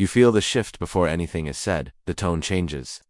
You feel the shift before anything is said, the tone changes.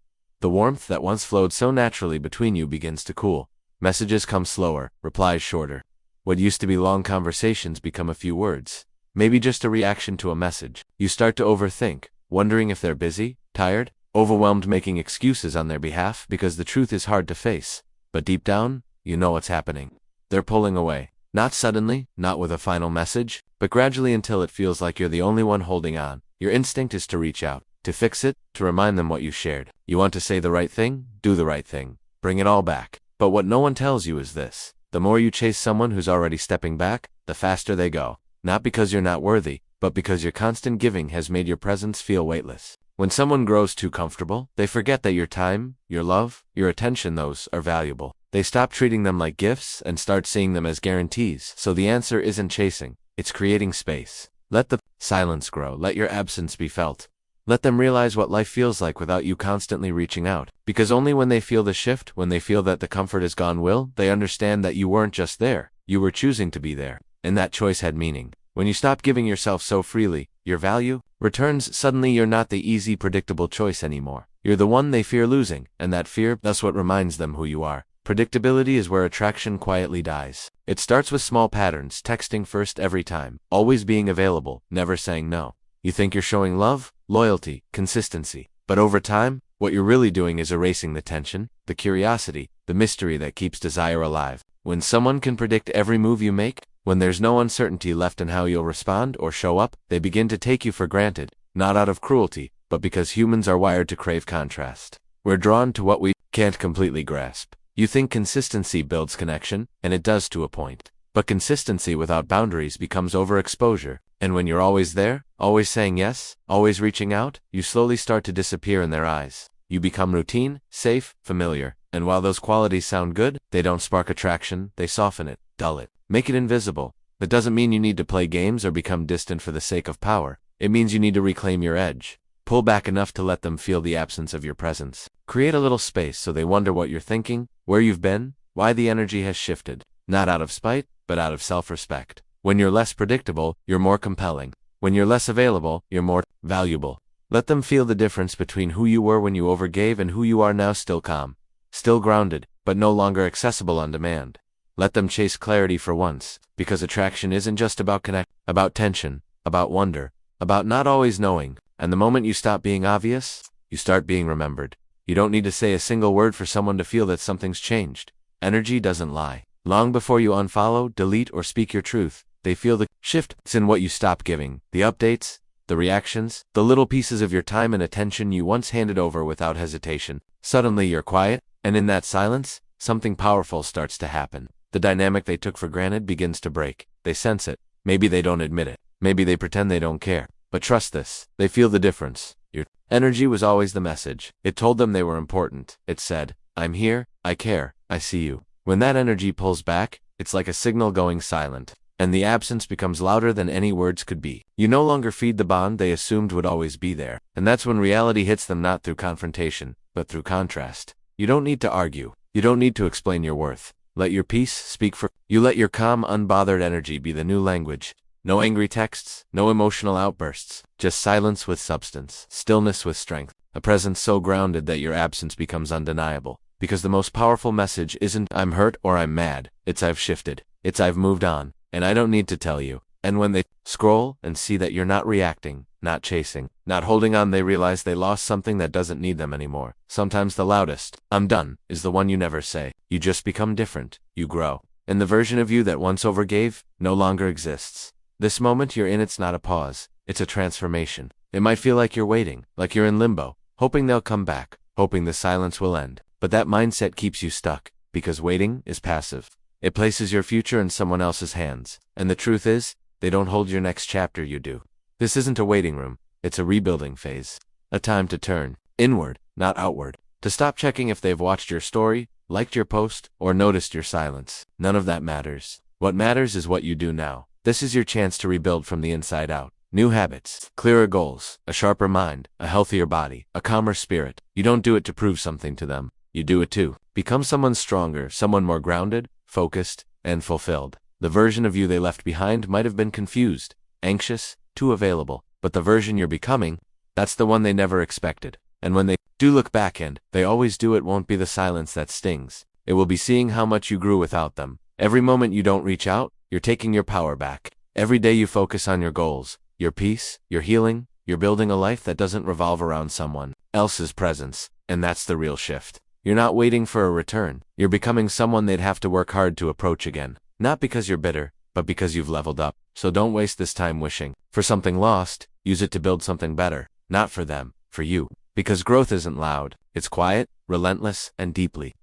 The warmth that once flowed so naturally between you begins to cool. Messages come slower, replies shorter. What used to be long conversations become a few words. Maybe just a reaction to a message. You start to overthink, wondering if they're busy, tired, overwhelmed, making excuses on their behalf because the truth is hard to face. But deep down, you know what's happening. They're pulling away. Not suddenly, not with a final message, but gradually until it feels like you're the only one holding on. Your instinct is to reach out, to fix it, to remind them what you shared. You want to say the right thing, do the right thing, bring it all back. But what no one tells you is this. The more you chase someone who's already stepping back, the faster they go. Not because you're not worthy, but because your constant giving has made your presence feel weightless. When someone grows too comfortable, they forget that your time, your love, your attention, those are valuable. They stop treating them like gifts and start seeing them as guarantees. So the answer isn't chasing, it's creating space. Let the silence grow, let your absence be felt. Let them realize what life feels like without you constantly reaching out. Because only when they feel the shift, when they feel that the comfort is gone, will they understand that you weren't just there, you were choosing to be there. And that choice had meaning. When you stop giving yourself so freely, your value returns. Suddenly you're not the easy, predictable choice anymore. You're the one they fear losing, and that fear, that's what reminds them who you are. Predictability is where attraction quietly dies. It starts with small patterns, texting first every time, always being available, never saying no. You think you're showing love, loyalty, consistency. But over time, what you're really doing is erasing the tension, the curiosity, the mystery that keeps desire alive. When someone can predict every move you make, when there's no uncertainty left in how you'll respond or show up, they begin to take you for granted, not out of cruelty, but because humans are wired to crave contrast. We're drawn to what we can't completely grasp. You think consistency builds connection, and it does to a point. But consistency without boundaries becomes overexposure, and when you're always there, always saying yes, always reaching out, you slowly start to disappear in their eyes. You become routine, safe, familiar, and while those qualities sound good, they don't spark attraction, they soften it, dull it, make it invisible. That doesn't mean you need to play games or become distant for the sake of power. It means you need to reclaim your edge. Pull back enough to let them feel the absence of your presence. Create a little space so they wonder what you're thinking, where you've been, why the energy has shifted. Not out of spite, but out of self-respect. When you're less predictable, you're more compelling. When you're less available, you're more valuable. Let them feel the difference between who you were when you overgave and who you are now, still calm, still grounded, but no longer accessible on demand. Let them chase clarity for once, because attraction isn't just about about tension, about wonder, about not always knowing. And the moment you stop being obvious, you start being remembered. You don't need to say a single word for someone to feel that something's changed. Energy doesn't lie. Long before you unfollow, delete, or speak your truth, they feel the shift. It's in what you stop giving, the updates, the reactions, the little pieces of your time and attention you once handed over without hesitation. Suddenly you're quiet, and in that silence, something powerful starts to happen. The dynamic they took for granted begins to break. They sense it. Maybe they don't admit it. Maybe they pretend they don't care. But trust this, they feel the difference. Your energy was always the message. It told them they were important. It said, I'm here, I care, I see you. When that energy pulls back, it's like a signal going silent, and the absence becomes louder than any words could be. You no longer feed the bond they assumed would always be there, and that's when reality hits them, not through confrontation, but through contrast. You don't need to argue. You don't need to explain your worth. Let your peace speak for you. Let your calm, unbothered energy be the new language. No angry texts, no emotional outbursts, just silence with substance, stillness with strength, a presence so grounded that your absence becomes undeniable. Because the most powerful message isn't I'm hurt or I'm mad, it's I've shifted, it's I've moved on, and I don't need to tell you. And when they scroll and see that you're not reacting, not chasing, not holding on, they realize they lost something that doesn't need them anymore. Sometimes the loudest, I'm done, is the one you never say. You just become different, you grow. And the version of you that once overgave no longer exists. This moment you're in, it's not a pause, it's a transformation. It might feel like you're waiting, like you're in limbo, hoping they'll come back, hoping the silence will end. But that mindset keeps you stuck, because waiting is passive. It places your future in someone else's hands. And the truth is, they don't hold your next chapter, you do. This isn't a waiting room, it's a rebuilding phase. A time to turn inward, not outward. To stop checking if they've watched your story, liked your post, or noticed your silence. None of that matters. What matters is what you do now. This is your chance to rebuild from the inside out. New habits, clearer goals, a sharper mind, a healthier body, a calmer spirit. You don't do it to prove something to them. You do it to become someone stronger, someone more grounded, focused, and fulfilled. The version of you they left behind might have been confused, anxious, too available, but the version you're becoming, That's the one they never expected. And when they do look back, and they always do, it won't be the silence that stings. It will be seeing how much you grew without them. Every moment you don't reach out, you're taking your power back. Every day you focus on your goals, your peace, your healing, you're building a life that doesn't revolve around someone else's presence. And that's the real shift. You're not waiting for a return. You're becoming someone they'd have to work hard to approach again. Not because you're bitter, but because you've leveled up. So don't waste this time wishing for something lost. Use it to build something better. Not for them, for you. Because growth isn't loud. It's quiet, relentless, and deeply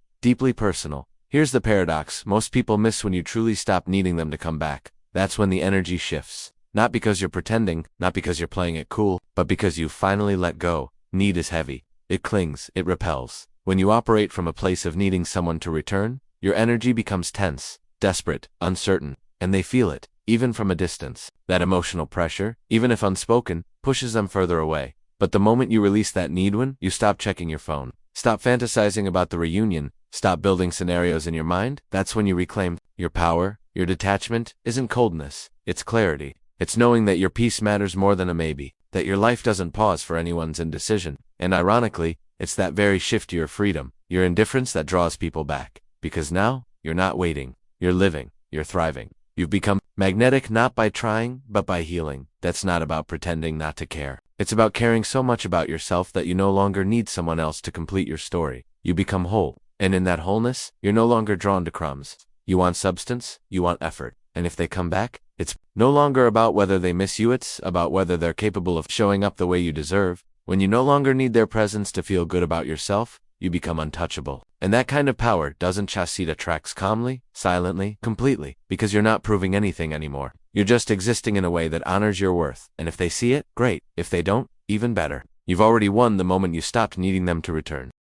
personal. Here's the paradox. Most people miss when you truly stop needing them to come back. That's when the energy shifts. Not because you're pretending, not because you're playing it cool, but because you finally let go. Need is heavy. It clings, it repels. When you operate from a place of needing someone to return, your energy becomes tense, desperate, uncertain, and they feel it, even from a distance. That emotional pressure, even if unspoken, pushes them further away. But the moment you release that need, when you stop checking your phone, stop fantasizing about the reunion, stop building scenarios in your mind, that's when you reclaim your power. Your detachment isn't coldness, it's clarity. It's knowing that your peace matters more than a maybe, that your life doesn't pause for anyone's indecision. And ironically, it's that very shift to your freedom, your indifference, that draws people back. Because now, you're not waiting, you're living, you're thriving. You've become magnetic, not by trying, but by healing. That's not about pretending not to care. It's about caring so much about yourself that you no longer need someone else to complete your story. You become whole. And in that wholeness, you're no longer drawn to crumbs. You want substance, you want effort. And if they come back, it's no longer about whether they miss you, it's about whether they're capable of showing up the way you deserve. When you no longer need their presence to feel good about yourself, you become untouchable. And that kind of power doesn't chase, it attracts calmly, silently, completely, because you're not proving anything anymore. You're just existing in a way that honors your worth. And if they see it, great. If they don't, even better. You've already won the moment you stopped needing them to return.